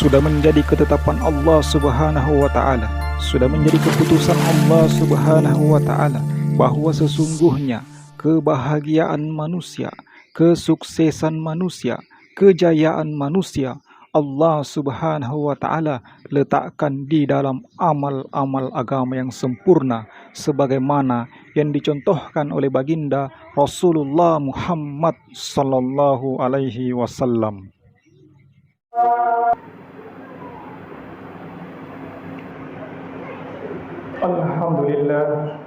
sudah menjadi ketetapan Allah Subhanahu wa taala, sudah menjadi keputusan Allah Subhanahu wa taala bahwa sesungguhnya kebahagiaan manusia, kesuksesan manusia, kejayaan manusia Allah Subhanahu wa taala letakkan di dalam amal-amal agama yang sempurna sebagaimana yang dicontohkan oleh baginda Rasulullah Muhammad sallallahu alaihi wasallam. Alhamdulillah,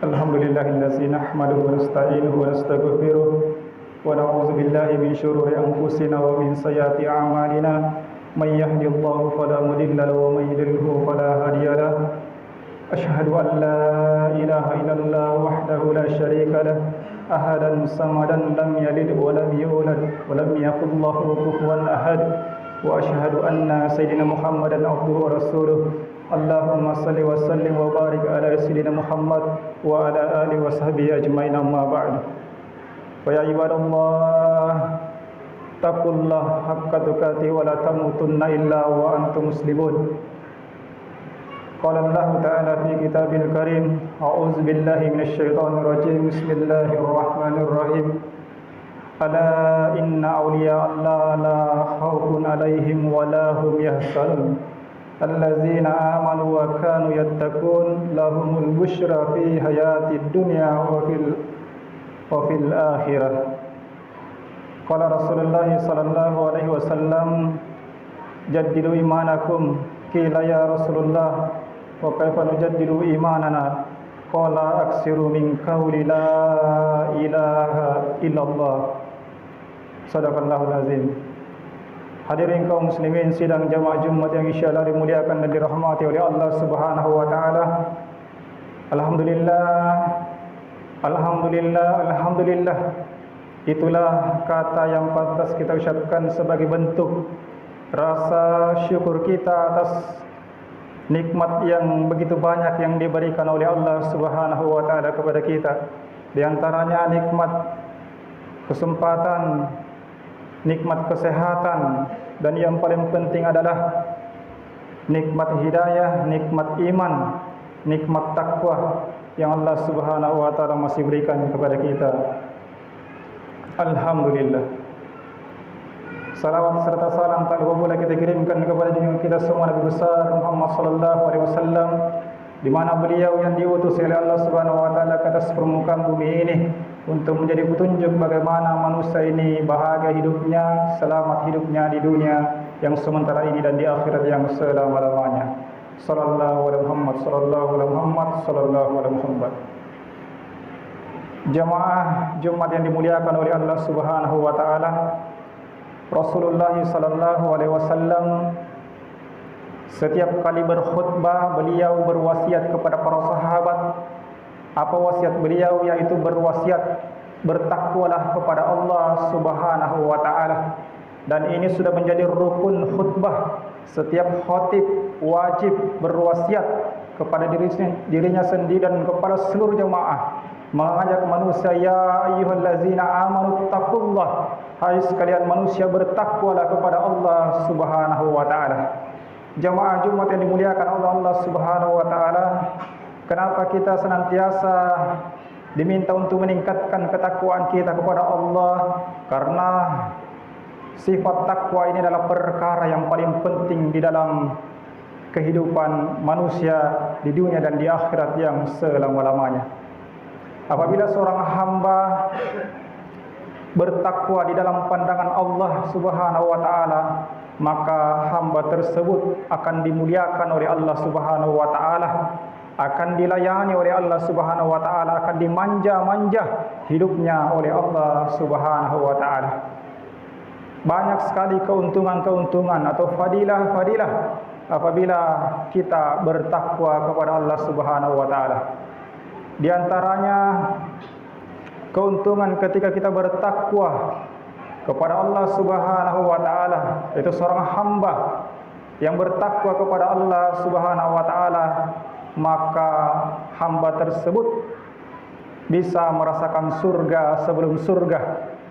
alhamdulillahillazi nahmaduhu wa nasta'inuhu wa nastaghfiruh wa na'udzu billahi min syururi anfusina wa min sayyiati a'malina may yahdihillahu fala mudilla lahu wa may yudlilhu fala hadiya lahu. Asyhadu an la ilaha illallah wahdahu la syarika lahu ahadan samadan lam yalid wa lam yulad wa lam yakul lahu kufuwan ahad. Wa asyhadu anna sayyidina Muhammadan abduhu wa rasuluh. Allahumma salli wa sallim wa barik ala sayyidina Muhammad wa ala alihi wa sahbihi ajmain, amma ba'du. Wa ya ibadallah, taqullaha haqqa tuqatih wa la tamutunna illa wa antum muslimun. Qala Allah ta'ala fi kitabil karim, a'udzu billahi minasy syaithanir rajim. Bismillahirrahmanirrahim. Ala inna awliya Allah la khaufun alaihim wa la hum yahzanun. Allazina amanu wa kanu yattaqun lahumul busyra fi hayatid dunya wa fil akhirah. Qala Rasulullah sallallahu alaihi wasallam, jaddidu imanakum. Qila ya Rasulullah, wa kaifa nujaddidu imanana? Qala aksiru min qawli la ilaha illallah. Sadaqallahul azim. Hadirin kaum muslimin sidang jamaah Jumat yang insyaallah dimuliakan dan dirahmati oleh Allah Subhanahu wa taala. Alhamdulillah, alhamdulillah, alhamdulillah. Itulah kata yang pantas kita ucapkan sebagai bentuk rasa syukur kita atas nikmat yang begitu banyak yang diberikan oleh Allah Subhanahu wa taala kepada kita. Di antaranya nikmat kesempatan, nikmat kesehatan, dan yang paling penting adalah nikmat hidayah, nikmat iman, nikmat takwa yang Allah Subhanahu wa taala masih berikan kepada kita. Alhamdulillah. Salawat serta salam tak lupa pula kita kirimkan kepada junjungan kita semua Nabi besar Muhammad sallallahu alaihi wasallam, di mana beliau yang diutus oleh Allah Subhanahu wa taala ke atas permukaan bumi ini untuk menjadi petunjuk bagaimana manusia ini bahagia hidupnya, selamat hidupnya di dunia yang sementara ini dan di akhirat yang selama-lamanya. Sallallahu alaihi Muhammad, sallallahu alaihi Muhammad, sallallahu alaihi Muhammad. Jamaah Jumat yang dimuliakan oleh Allah Subhanahu wa taala, Rasulullah sallallahu alaihi wasallam setiap kali berkhutbah beliau berwasiat kepada para sahabat. Apa wasiat beliau? Yaitu berwasiat bertakwalah kepada Allah Subhanahu wa taala. Dan ini sudah menjadi rukun khutbah. Setiap khatib wajib berwasiat kepada dirinya sendiri dan kepada seluruh jemaah, mengajak manusia, ya ayyuhallazina amanu taqullah, hai sekalian manusia bertakwalah kepada Allah Subhanahu wa taala. Jemaah Jumat yang dimuliakan oleh Allah Subhanahu wa taala, kenapa kita senantiasa diminta untuk meningkatkan ketakwaan kita kepada Allah? Karena sifat takwa ini adalah perkara yang paling penting di dalam kehidupan manusia di dunia dan di akhirat yang selama-lamanya. Apabila seorang hamba bertakwa di dalam pandangan Allah Subhanahu wa taala, maka hamba tersebut akan dimuliakan oleh Allah Subhanahu wa taala, akan dilayani oleh Allah Subhanahu wa taala, akan dimanja-manja hidupnya oleh Allah Subhanahu wa taala. Banyak sekali keuntungan-keuntungan atau fadilah-fadilah apabila kita bertakwa kepada Allah Subhanahu wa taala. Di antaranya keuntungan ketika kita bertakwa kepada Allah Subhanahu wa taala, itu seorang hamba yang bertakwa kepada Allah Subhanahu wa taala, maka hamba tersebut bisa merasakan surga sebelum surga,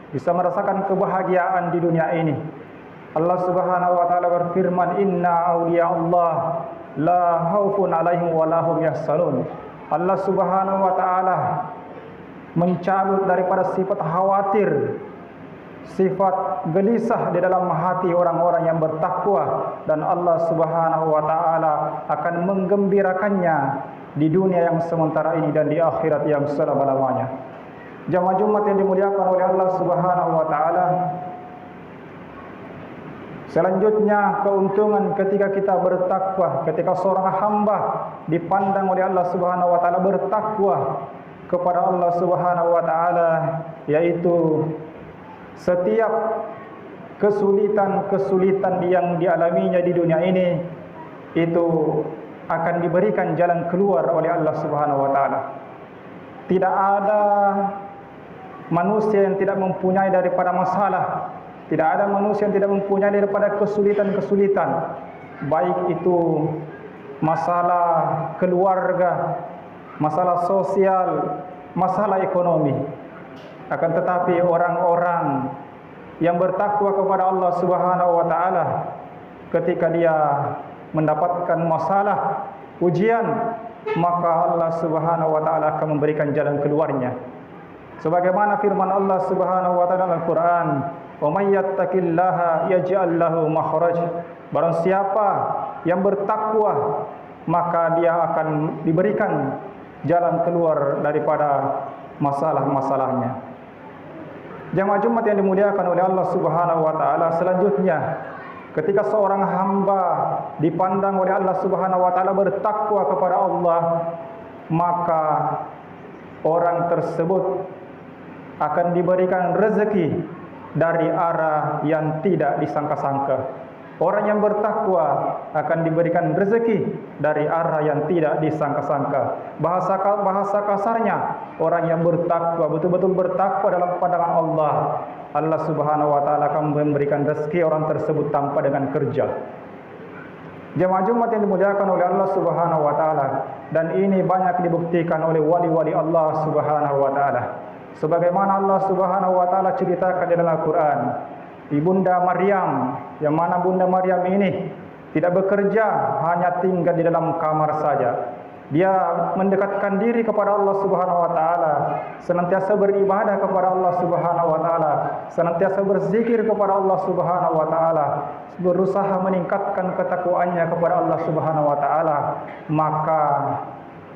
bisa merasakan kebahagiaan di dunia ini. Allah Subhanahu wa taala berfirman, "Inna awliya Allah la khaufun 'alaihim wa la hum yahzanun." Allah Subhanahu wa taala mencabut daripada sifat khawatir, sifat gelisah di dalam hati orang-orang yang bertakwa, dan Allah Subhanahu wa taala akan menggembirakannya di dunia yang sementara ini dan di akhirat yang selama-lamanya. Jamaah Jumat yang dimuliakan oleh Allah Subhanahu wa taala, selanjutnya keuntungan ketika kita bertakwa, ketika seorang hamba dipandang oleh Allah Subhanahu wa taala bertakwa kepada Allah Subhanahu wa taala, yaitu setiap kesulitan-kesulitan yang dialaminya di dunia ini itu akan diberikan jalan keluar oleh Allah Subhanahu wa taala. Tidak ada manusia yang tidak mempunyai daripada masalah. Tidak ada manusia yang tidak mempunyai daripada kesulitan-kesulitan, baik itu masalah keluarga, masalah sosial, masalah ekonomi. Akan tetapi orang-orang yang bertakwa kepada Allah Subhanahu wa taala, ketika dia mendapatkan masalah, ujian, maka Allah Subhanahu wa taala akan memberikan jalan keluarnya. Sebagaimana firman Allah Subhanahu wa taala dalam Al-Qur'an, "Wa may yattaqillaha yaj'al lahu makhraj." Barang siapa yang bertakwa, maka dia akan diberikan jalan keluar daripada masalah-masalahnya. Jamaah Jumat yang dimuliakan oleh Allah Subhanahu wa taala, selanjutnya ketika seorang hamba dipandang oleh Allah Subhanahu wa taala bertakwa kepada Allah, maka orang tersebut akan diberikan rezeki dari arah yang tidak disangka-sangka. Orang yang bertakwa akan diberikan rezeki dari arah yang tidak disangka-sangka. Bahasa kasarnya, orang yang bertakwa, betul-betul bertakwa dalam pandangan Allah, Allah Subhanahu wa taala akan memberikan rezeki orang tersebut tanpa dengan kerja. Jemaah Jumat yang dimuliakan oleh Allah Subhanahu wa taala, dan ini banyak dibuktikan oleh wali-wali Allah Subhanahu wa taala. Sebagaimana Allah Subhanahu wa taala ceritakan di dalam Al-Qur'an, Ibunda Maryam, yang mana Bunda Maryam ini tidak bekerja, hanya tinggal di dalam kamar saja. Dia mendekatkan diri kepada Allah Subhanahu wa taala, senantiasa beribadah kepada Allah Subhanahu wa taala, senantiasa berzikir kepada Allah Subhanahu wa taala, berusaha meningkatkan ketakwaannya kepada Allah Subhanahu wa taala. Maka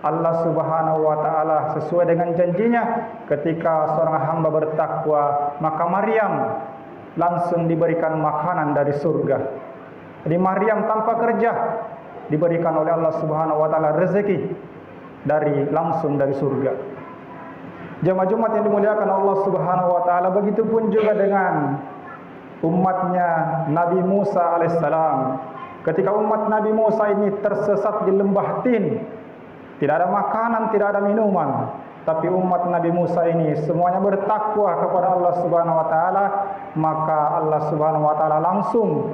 Allah Subhanahu wa taala sesuai dengan janjinya, ketika seorang hamba bertakwa, maka Maryam langsung diberikan makanan dari surga. Jadi Maryam tanpa kerja diberikan oleh Allah Subhanahu wa taala rezeki langsung dari surga. Jemaah Jumat yang dimuliakan Allah Subhanahu wa taala, begitupun juga dengan umatnya Nabi Musa alaihissalam. Ketika umat Nabi Musa ini tersesat di lembah Tin, tidak ada makanan, tidak ada minuman, tapi umat Nabi Musa ini semuanya bertakwa kepada Allah Subhanahu wa taala, maka Allah Subhanahu wa taala langsung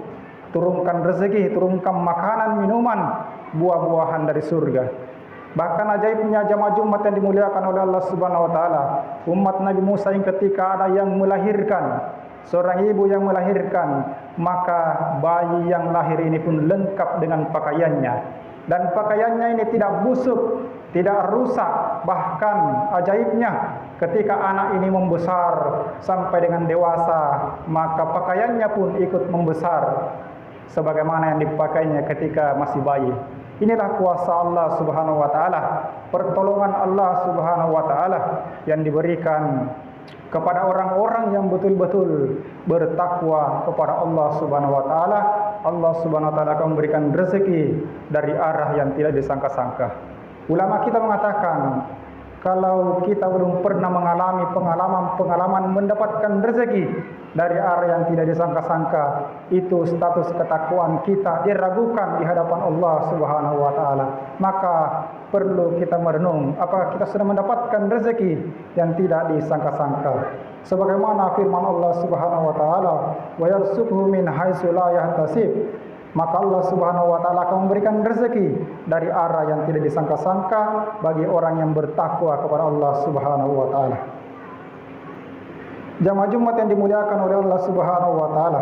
turunkan rezeki, turunkan makanan, minuman, buah-buahan dari surga. Bahkan ajaibnya jamaah Jumat yang dimuliakan oleh Allah Subhanahu wa taala, umat Nabi Musa yang ketika ada yang melahirkan, seorang ibu yang melahirkan, maka bayi yang lahir ini pun lengkap dengan pakaiannya. Dan pakaiannya ini tidak busuk, tidak rusak. Bahkan ajaibnya, ketika anak ini membesar sampai dengan dewasa, maka pakaiannya pun ikut membesar sebagaimana yang dipakainya ketika masih bayi. Inilah kuasa Allah Subhanahu wa taala, pertolongan Allah Subhanahu wa taala yang diberikan kepada orang-orang yang betul-betul bertakwa kepada Allah Subhanahu wa taala. Allah Subhanahu wa taala akan memberikan rezeki dari arah yang tidak disangka-sangka. Ulama kita mengatakan, kalau kita belum pernah mengalami pengalaman mendapatkan rezeki dari arah yang tidak disangka-sangka, itu status ketakwaan kita diragukan di hadapan Allah Subhanahu wa taala. Maka perlu kita merenung, apakah kita sudah mendapatkan rezeki yang tidak disangka-sangka. Sebagaimana firman Allah Subhanahu wa taala, "Wa yarzuqhu min haitsu la yahtasib." Maka Allah Subhanahu wa taala akan memberikan rezeki dari arah yang tidak disangka-sangka bagi orang yang bertakwa kepada Allah Subhanahu wa taala. Jamaah Jumat yang dimuliakan oleh Allah Subhanahu wa taala,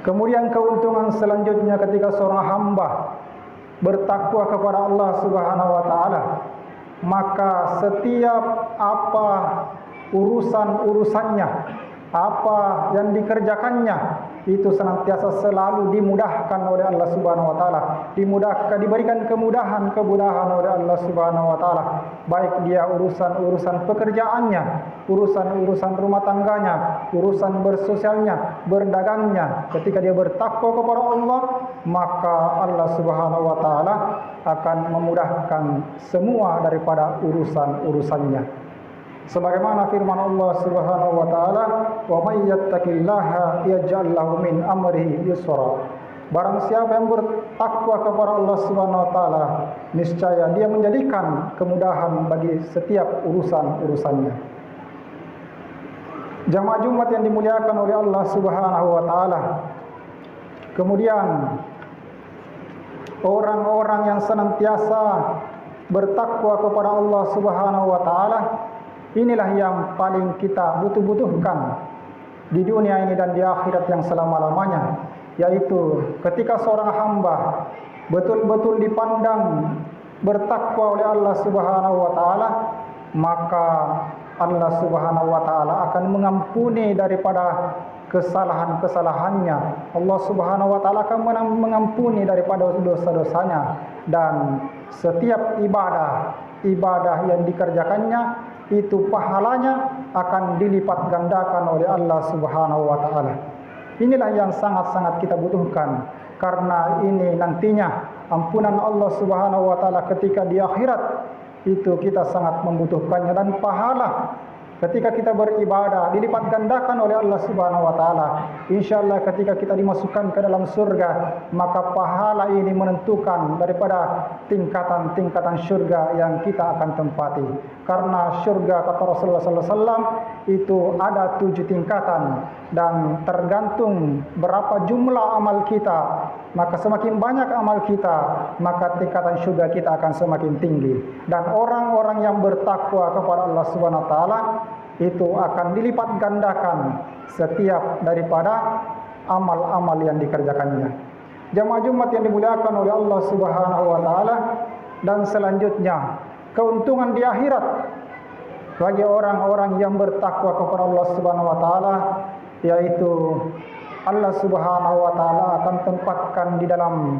Kemudian keuntungan selanjutnya ketika seorang hamba bertakwa kepada Allah Subhanahu wa taala, maka setiap apa urusan-urusannya, apa yang dikerjakannya, itu senantiasa selalu dimudahkan oleh Allah Subhanahu wa taala, diberikan kemudahan oleh Allah Subhanahu wa taala, baik dia urusan-urusan pekerjaannya, urusan-urusan rumah tangganya, urusan bersosialnya, berdagangnya. Ketika dia bertakwa kepada Allah, maka Allah Subhanahu wa taala akan memudahkan semua daripada urusan-urusannya. Sebagaimana firman Allah Subhanahu wa taala, "Wa may yattaqillaha yaj'al lahu min amrihi yusra." Barang siapa yang bertakwa kepada Allah Subhanahu wa taala, niscaya dia menjadikan kemudahan bagi setiap urusan-urusannya. Jamaah Jumat yang dimuliakan oleh Allah Subhanahu wa taala. Kemudian orang-orang yang senantiasa bertakwa kepada Allah Subhanahu wa taala, inilah yang paling kita butuhkan di dunia ini dan di akhirat yang selama-lamanya, yaitu ketika seorang hamba betul-betul dipandang bertakwa oleh Allah Subhanahu wa taala, maka Allah Subhanahu wa taala akan mengampuni daripada kesalahan-kesalahannya. Allah Subhanahu wa taala akan mengampuni daripada dosa-dosanya, dan setiap ibadah yang dikerjakannya itu pahalanya akan dilipat gandakan oleh Allah Subhanahu wa taala. Inilah yang sangat-sangat kita butuhkan, karena ini nantinya ampunan Allah Subhanahu wa taala ketika di akhirat itu kita sangat membutuhkannya, dan pahala ketika kita beribadah dilipat gandakan oleh Allah Subhanahu wa taala. Insyaallah ketika kita dimasukkan ke dalam surga, maka pahala ini menentukan daripada tingkatan-tingkatan surga yang kita akan tempati. Karena surga, kata Rasulullah sallallahu alaihi wasallam, itu ada 7 tingkatan, dan tergantung berapa jumlah amal kita, maka semakin banyak amal kita, maka tingkatan surga kita akan semakin tinggi. Dan orang-orang yang bertakwa kepada Allah Subhanahu wa taala itu akan dilipat gandakan setiap daripada amal-amal yang dikerjakannya. Jamaah Jumat yang dimuliakan oleh Allah Subhanahu wa taala, dan selanjutnya keuntungan di akhirat bagi orang-orang yang bertakwa kepada Allah Subhanahu wa taala, yaitu Allah Subhanahu wa taala akan tempatkan di dalam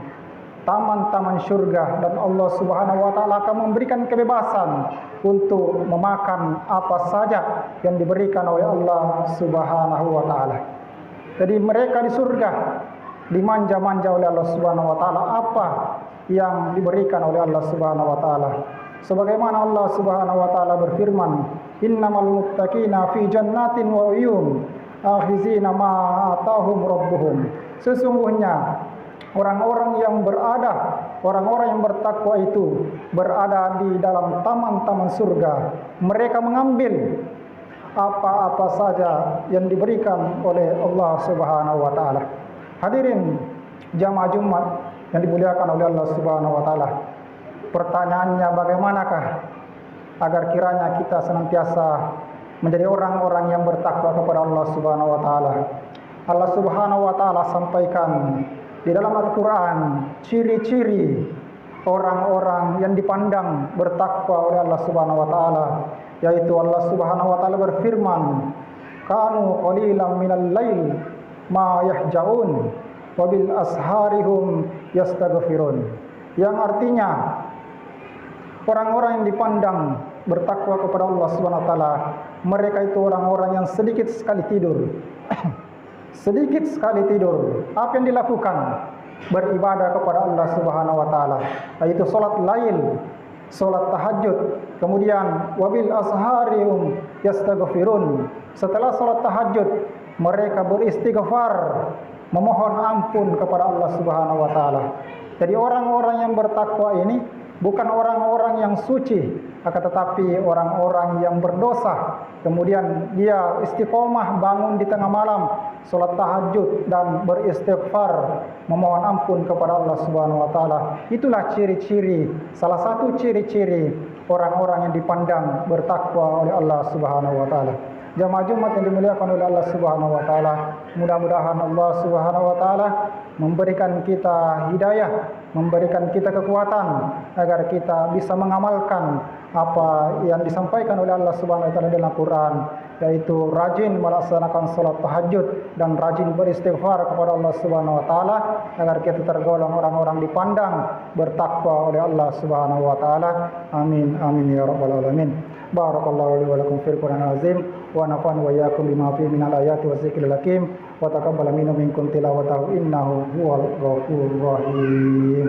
taman-taman surga, dan Allah Subhanahu wa taala akan memberikan kebebasan untuk memakan apa saja yang diberikan oleh Allah Subhanahu wa taala. Jadi mereka di surga dimanja-manja oleh Allah Subhanahu wa taala apa yang diberikan oleh Allah Subhanahu wa taala. Sebagaimana Allah Subhanahu wa taala berfirman, "Innamal muttaqina fi jannatin wa uyun, akhizina ma atahum rabbuhum." Sesungguhnya orang-orang yang bertakwa itu berada di dalam taman-taman surga. Mereka mengambil apa-apa saja yang diberikan oleh Allah Subhanahu wa taala. Hadirin jamaah Jumat yang dimuliakan oleh Allah Subhanahu wa taala. Pertanyaannya, bagaimanakah agar kiranya kita senantiasa menjadi orang-orang yang bertakwa kepada Allah Subhanahu wa taala? Allah Subhanahu wa taala sampaikan di dalam Al-Quran ciri-ciri orang-orang yang dipandang bertakwa oleh Allah Subhanahu wa taala, yaitu Allah Subhanahu wa taala berfirman, "Kanu qalilan minal lail ma yahjaun wa bil asharihum yastaghfirun." Yang artinya orang-orang yang dipandang bertakwa kepada Allah Subhanahu wa taala, mereka itu orang-orang yang sedikit sekali tidur. Sedikit sekali tidur. Apa yang dilakukan? Beribadah kepada Allah Subhanahu wa taala, yaitu salat lail, salat tahajud. Kemudian wabil asharihum yastaghfirun. Setelah salat tahajud, mereka beristighfar, memohon ampun kepada Allah Subhanahu wa taala. Jadi orang-orang yang bertakwa ini bukan orang-orang yang suci, akan tetapi orang-orang yang berdosa. Kemudian dia istiqomah bangun di tengah malam, salat tahajud dan beristighfar, memohon ampun kepada Allah Subhanahu wa taala. Itulah ciri-ciri, salah satu ciri-ciri orang-orang yang dipandang bertakwa oleh Allah Subhanahu wa taala. Jamaah Jumat yang dimuliakan oleh Allah Subhanahu wa taala. Mudah-mudahan Allah Subhanahu wa taala memberikan kita hidayah, memberikan kita kekuatan agar kita bisa mengamalkan apa yang disampaikan oleh Allah Subhanahu wa taala dalam Quran, yaitu rajin melaksanakan salat tahajud dan rajin beristighfar kepada Allah Subhanahu wa taala agar kita tergolong orang-orang dipandang bertakwa oleh Allah Subhanahu wa taala. Amin amin ya rabbal alamin. Barakallahu li wa lakum fil Qur'anil azim wa nafa'ani wa iyyakum bima fihi minal ayati wa dzikril hakim wa taqabbal minna minkum tilawatahu innahu huwal ghafurur rahim.